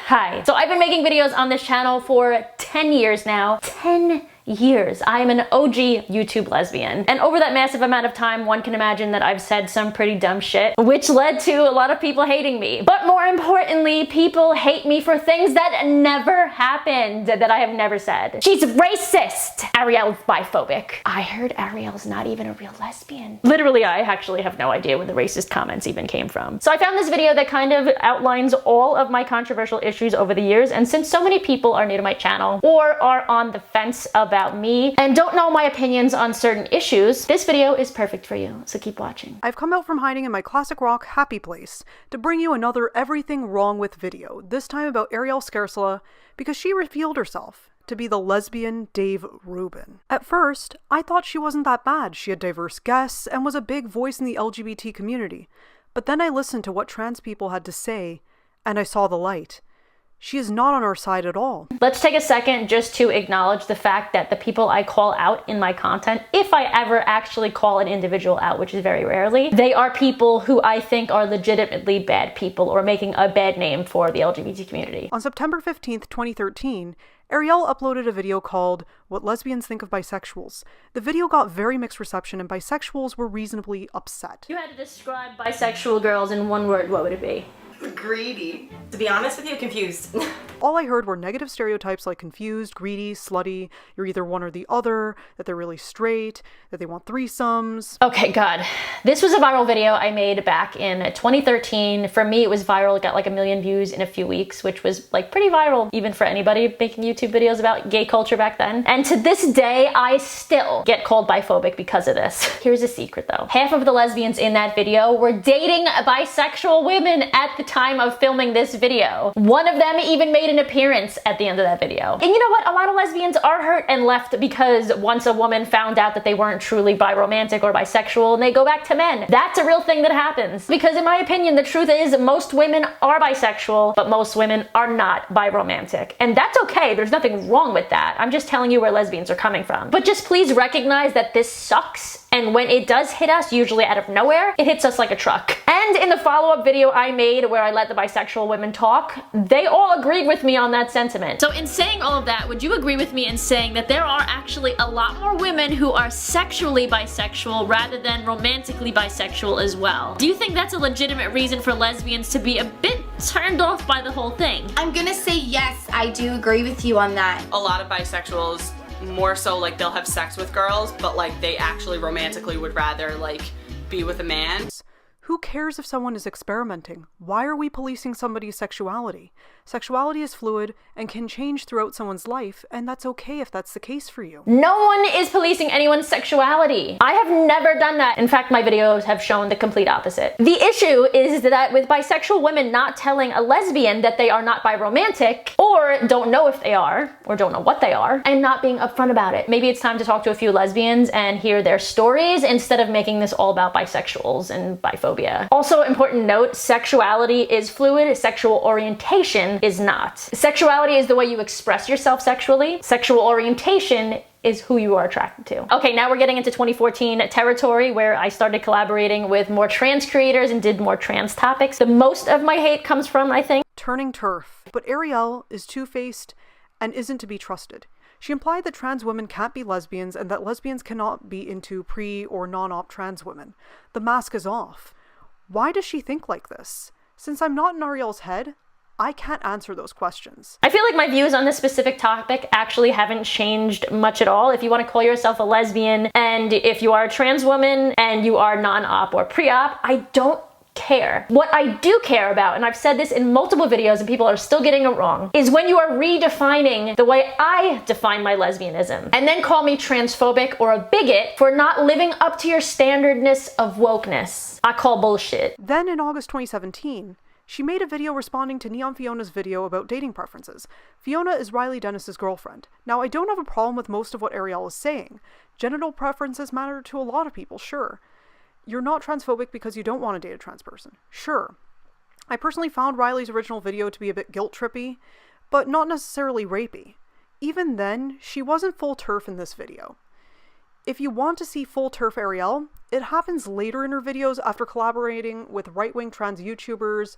Hi. So I've been making videos on this channel for 10 years now. 10 years. I am an OG YouTube lesbian. And over that massive amount of time, one can imagine that I've said some pretty dumb shit, which led to a lot of people hating me. But more importantly, people hate me for things that never happened, that I have never said. She's racist. Arielle's biphobic. I heard Arielle's not even a real lesbian. Literally, I actually have no idea where the racist comments even came from. So I found this video that kind of outlines all of my controversial issues over the years, and since so many people are new to my channel or are on the fence about me and don't know my opinions on certain issues, this video is perfect for you, so keep watching. I've come out from hiding in my classic rock happy place to bring you another everything wrong with video, this time about ariellescarcella, because she revealed herself to be the lesbian Dave Rubin. At first, I thought she wasn't that bad. She had diverse guests and was a big voice in the LGBT community. But then I listened to what trans people had to say, and I saw the light. She is not on our side at all. Let's take a second just to acknowledge the fact that the people I call out in my content, if I ever actually call an individual out, which is very rarely, they are people who I think are legitimately bad people or making a bad name for the LGBT community. On September 15th, 2013, Arielle uploaded a video called What Lesbians Think of Bisexuals. The video got very mixed reception and bisexuals were reasonably upset. If you had to describe bisexual girls in one word, what would it be? Greedy. To be honest with you, confused. All I heard were negative stereotypes like confused, greedy, slutty, you're either one or the other, that they're really straight, that they want threesomes. Okay, God. This was a viral video I made back in 2013. For me, it was viral. It got like 1 million views in a few weeks, which was like pretty viral even for anybody making YouTube videos about gay culture back then. And to this day, I still get called biphobic because of this. Here's a secret though. Half of the lesbians in that video were dating bisexual women at the time of filming this video. One of them even made an appearance at the end of that video. And you know what? A lot of lesbians are hurt and left because once a woman found out that they weren't truly biromantic or bisexual and they go back to men. That's a real thing that happens. Because in my opinion, the truth is most women are bisexual, but most women are not biromantic. And that's okay. There's nothing wrong with that. I'm just telling you where lesbians are coming from. But just please recognize that this sucks. And when it does hit us, usually out of nowhere, it hits us like a truck. And in the follow-up video I made where I let the bisexual women talk, they all agreed with me on that sentiment. So in saying all of that, would you agree with me in saying that there are actually a lot more women who are sexually bisexual rather than romantically bisexual as well? Do you think that's a legitimate reason for lesbians to be a bit turned off by the whole thing? I'm gonna say yes, I do agree with you on that. A lot of bisexuals, more so like they'll have sex with girls, but like they actually romantically would rather like be with a man. Who cares if someone is experimenting? Why are we policing somebody's sexuality? Sexuality is fluid and can change throughout someone's life, and that's okay if that's the case for you. No one is policing anyone's sexuality. I have never done that. In fact, my videos have shown the complete opposite. The issue is that with bisexual women not telling a lesbian that they are not biromantic, or don't know if they are, or don't know what they are, and not being upfront about it. Maybe it's time to talk to a few lesbians and hear their stories instead of making this all about bisexuals and biphobia. Also, important note, sexuality is fluid, sexual orientation is not. Sexuality is the way you express yourself sexually. Sexual orientation is who you are attracted to. Okay, now we're getting into 2014 territory where I started collaborating with more trans creators and did more trans topics. The most of my hate comes from, I think, turning TERF. But Arielle is two-faced and isn't to be trusted. She implied that trans women can't be lesbians and that lesbians cannot be into pre- or non-op trans women. The mask is off. Why does she think like this? Since I'm not in Arielle's head, I can't answer those questions. I feel like my views on this specific topic actually haven't changed much at all. If you want to call yourself a lesbian, and if you are a trans woman and you are non-op or pre-op, I don't care. What I do care about, and I've said this in multiple videos and people are still getting it wrong, is when you are redefining the way I define my lesbianism and then call me transphobic or a bigot for not living up to your standardness of wokeness. I call bullshit. Then in August 2017, she made a video responding to Neon Fiona's video about dating preferences. Fiona is Riley Dennis's girlfriend. Now, I don't have a problem with most of what Arielle is saying. Genital preferences matter to a lot of people, sure. You're not transphobic because you don't want to date a trans person. Sure. I personally found Riley's original video to be a bit guilt-trippy, but not necessarily rapey. Even then, she wasn't full TERF in this video. If you want to see full TERF Arielle, it happens later in her videos after collaborating with right-wing trans YouTubers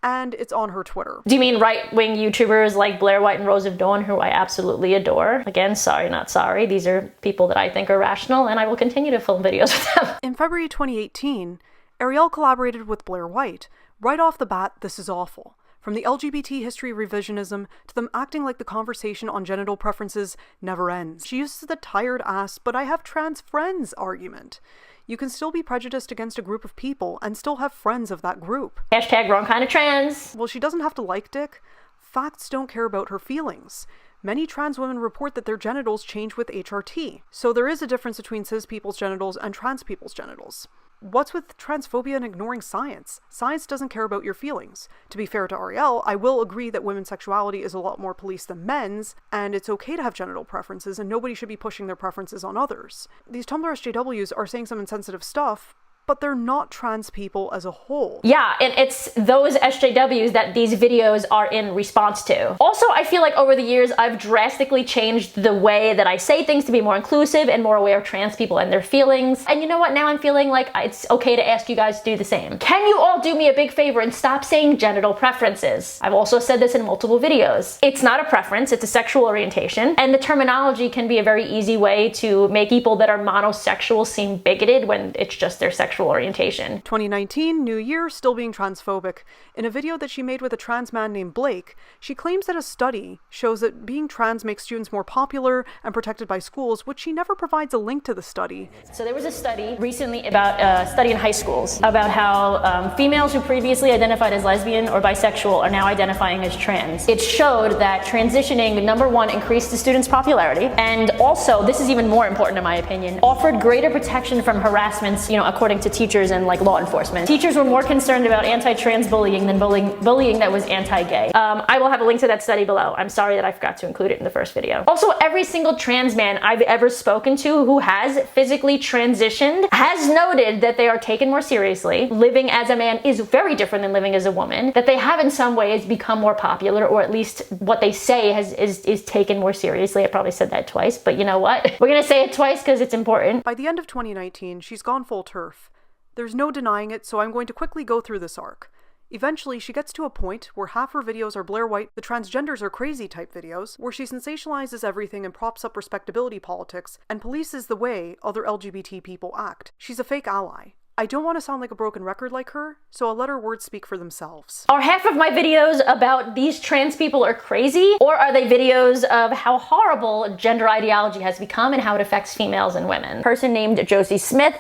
and it's on her Twitter. Do you mean right-wing YouTubers like Blair White and Rose of Dawn, who I absolutely adore? Again, sorry, not sorry. These are people that I think are rational, and I will continue to film videos with them. In February 2018, Arielle collaborated with Blair White. Right off the bat, this is awful. From the LGBT history revisionism to them acting like the conversation on genital preferences never ends. She uses the tired ass, but I have trans friends argument. You can still be prejudiced against a group of people and still have friends of that group. Hashtag wrong kind of trans. Well, she doesn't have to like dick. Facts don't care about her feelings. Many trans women report that their genitals change with HRT. So there is a difference between cis people's genitals and trans people's genitals. What's with transphobia and ignoring science? Science doesn't care about your feelings. To be fair to Arielle, I will agree that women's sexuality is a lot more policed than men's, and it's okay to have genital preferences, and nobody should be pushing their preferences on others. These Tumblr SJWs are saying some insensitive stuff, but they're not trans people as a whole. Yeah, and it's those SJWs that these videos are in response to. Also, I feel like over the years, I've drastically changed the way that I say things to be more inclusive and more aware of trans people and their feelings. And you know what? Now I'm feeling like it's okay to ask you guys to do the same. Can you all do me a big favor and stop saying genital preferences? I've also said this in multiple videos. It's not a preference, it's a sexual orientation. And the terminology can be a very easy way to make people that are monosexual seem bigoted when it's just their sexual orientation. 2019, new year, still being transphobic. In a video that she made with a trans man named Blake, she claims that a study shows that being trans makes students more popular and protected by schools, which she never provides a link to the study. So there was a study recently about a study in high schools about how females who previously identified as lesbian or bisexual are now identifying as trans. It showed that transitioning, number one, increased the students' popularity, and also, this is even more important in my opinion, offered greater protection from harassments, according to teachers and law enforcement. Teachers were more concerned about anti-trans bullying than bullying that was anti-gay. I will have a link to that study below. I'm sorry that I forgot to include it in the first video. Also, every single trans man I've ever spoken to who has physically transitioned has noted that they are taken more seriously. Living as a man is very different than living as a woman. That they have in some ways become more popular, or at least what they say is taken more seriously. I probably said that twice, but you know what? We're gonna say it twice because it's important. By the end of 2019, she's gone full TERF. There's no denying it, so I'm going to quickly go through this arc. Eventually, she gets to a point where half her videos are Blair White, the transgenders are crazy type videos, where she sensationalizes everything and props up respectability politics, and polices the way other LGBT people act. She's a fake ally. I don't want to sound like a broken record like her, so I'll let her words speak for themselves. Are half of my videos about these trans people are crazy, or are they videos of how horrible gender ideology has become and how it affects females and women? A person named Josie Smith,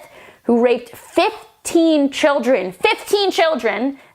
who raped 15 children,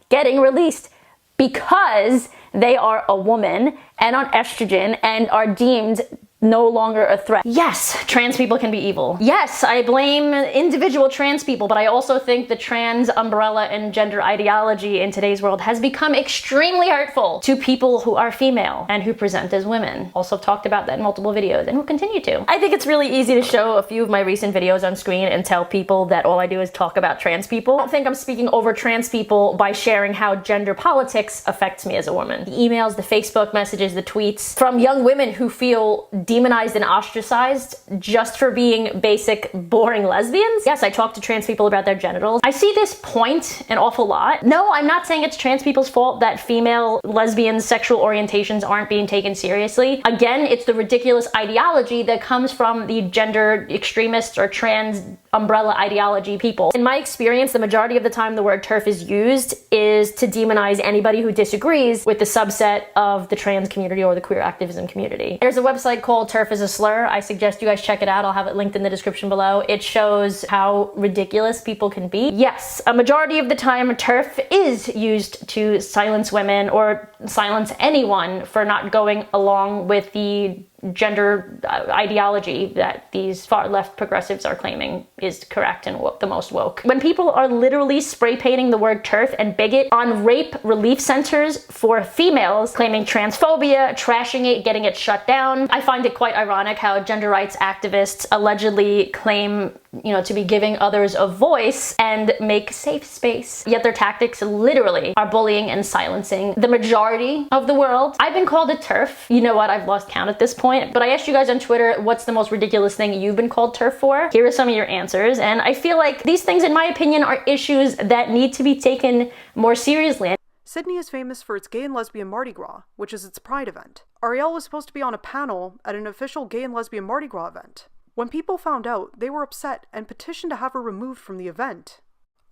getting released because they are a woman and on estrogen and are deemed no longer a threat. Yes, trans people can be evil. Yes, I blame individual trans people, but I also think the trans umbrella and gender ideology in today's world has become extremely hurtful to people who are female and who present as women. Also talked about that in multiple videos and will continue to. I think it's really easy to show a few of my recent videos on screen and tell people that all I do is talk about trans people. I don't think I'm speaking over trans people by sharing how gender politics affects me as a woman. The emails, the Facebook messages, the tweets from young women who feel demonized and ostracized just for being basic, boring lesbians. Yes, I talk to trans people about their genitals. I see this point an awful lot. No, I'm not saying it's trans people's fault that female lesbian sexual orientations aren't being taken seriously. Again, it's the ridiculous ideology that comes from the gender extremists or trans umbrella ideology people. In my experience, the majority of the time the word TERF is used is to demonize anybody who disagrees with the subset of the trans community or the queer activism community. There's a website called TERF is a Slur. I suggest you guys check it out. I'll have it linked in the description below. It shows how ridiculous people can be. Yes, a majority of the time TERF is used to silence women or silence anyone for not going along with the gender ideology that these far left progressives are claiming is correct and the most woke. When people are literally spray painting the word TERF and bigot on rape relief centers for females, claiming transphobia, trashing it, getting it shut down, I find it quite ironic how gender rights activists allegedly claim to be giving others a voice and make safe space. Yet their tactics literally are bullying and silencing the majority of the world. I've been called a TERF. You know what? I've lost count at this point. But I asked you guys on Twitter, what's the most ridiculous thing you've been called TERF for? Here are some of your answers. And I feel like these things, in my opinion, are issues that need to be taken more seriously. Sydney is famous for its gay and lesbian Mardi Gras, which is its pride event. Arielle was supposed to be on a panel at an official gay and lesbian Mardi Gras event. When people found out, they were upset and petitioned to have her removed from the event.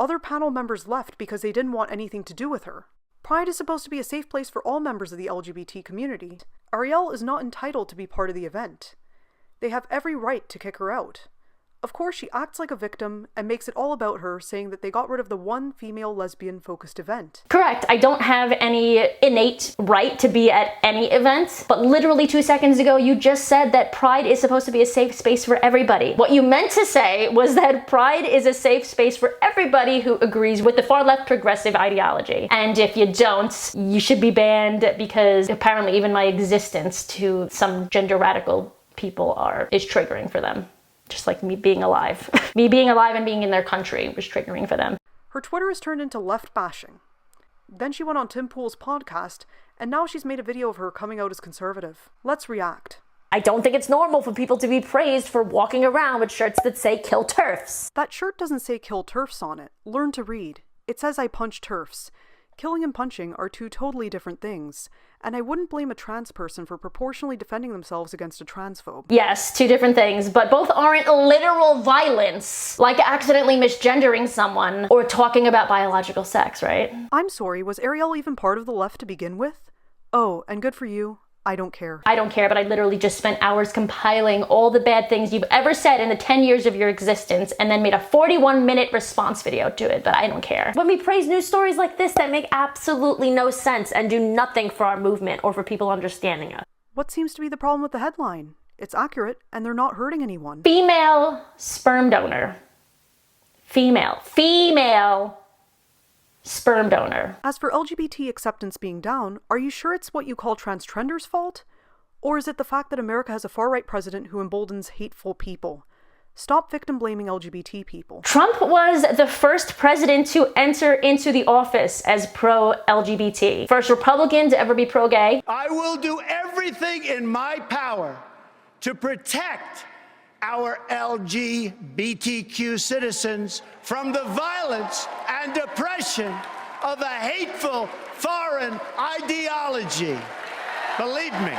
Other panel members left because they didn't want anything to do with her. Pride is supposed to be a safe place for all members of the LGBT community. Arielle is not entitled to be part of the event. They have every right to kick her out. Of course, she acts like a victim and makes it all about her, saying that they got rid of the one female lesbian-focused event. Correct. I don't have any innate right to be at any event, but literally 2 seconds ago, you just said that Pride is supposed to be a safe space for everybody. What you meant to say was that Pride is a safe space for everybody who agrees with the far-left progressive ideology. And if you don't, you should be banned because apparently even my existence to some gender radical people is triggering for them. Just like me being alive. Me being alive and being in their country was triggering for them. Her Twitter has turned into left bashing. Then she went on Tim Pool's podcast, and now she's made a video of her coming out as conservative. Let's react. I don't think it's normal for people to be praised for walking around with shirts that say kill TERFs. That shirt doesn't say kill TERFs on it. Learn to read. It says I punch TERFs. Killing and punching are two totally different things, and I wouldn't blame a trans person for proportionally defending themselves against a transphobe. Yes, two different things, but both aren't literal violence, like accidentally misgendering someone or talking about biological sex, right? I'm sorry, was Arielle even part of the left to begin with? Oh, and good for you. I don't care. I don't care, but I literally just spent hours compiling all the bad things you've ever said in the 10 years of your existence and then made a 41-minute response video to it, but I don't care. When we praise news stories like this that make absolutely no sense and do nothing for our movement or for people understanding us. What seems to be the problem with the headline? It's accurate, and they're not hurting anyone. Female sperm donor. Female sperm donor. As for LGBT acceptance being down, are you sure it's what you call trans-trenders' fault? Or is it the fact that America has a far-right president who emboldens hateful people? Stop victim-blaming LGBT people. Trump was the first president to enter into the office as pro-LGBT. First Republican to ever be pro-gay. I will do everything in my power to protect our LGBTQ citizens from the violence and oppression of a hateful foreign ideology. Believe me.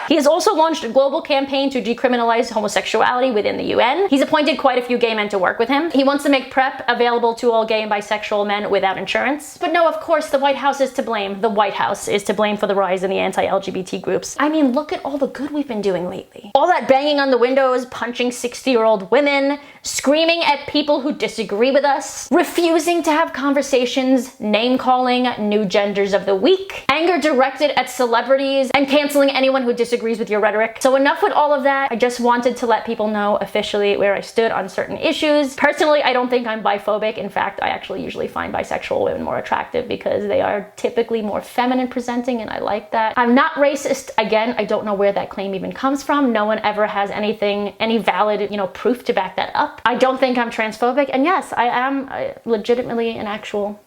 He has also launched a global campaign to decriminalize homosexuality within the UN. He's appointed quite a few gay men to work with him. He wants to make PrEP available to all gay and bisexual men without insurance. But no, of course, the White House is to blame. The White House is to blame for the rise in the anti-LGBT groups. I mean, look at all the good we've been doing lately. All that banging on the windows, punching 60-year-old women, screaming at people who disagree with us, refusing to have conversations, name-calling new genders of the week, anger directed at celebrities, and canceling anyone who disagrees with your rhetoric. So enough with all of that. I just wanted to let people know officially where I stood on certain issues. Personally, I don't think I'm biphobic. In fact, I actually usually find bisexual women more attractive because they are typically more feminine presenting, and I like that. I'm not racist. Again, I don't know where that claim even comes from. No one ever has any valid, proof to back that up. I don't think I'm transphobic, and yes, I am legitimately an actual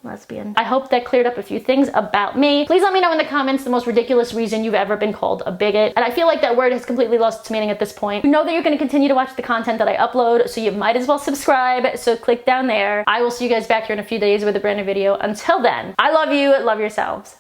lesbian. I hope that cleared up a few things about me. Please let me know in the comments the most ridiculous reason you've ever been called a bigot. And I feel like that word has completely lost its meaning at this point. You know that you're going to continue to watch the content that I upload, so you might as well subscribe. So click down there. I will see you guys back here in a few days with a brand new video. Until then, I love you. Love yourselves.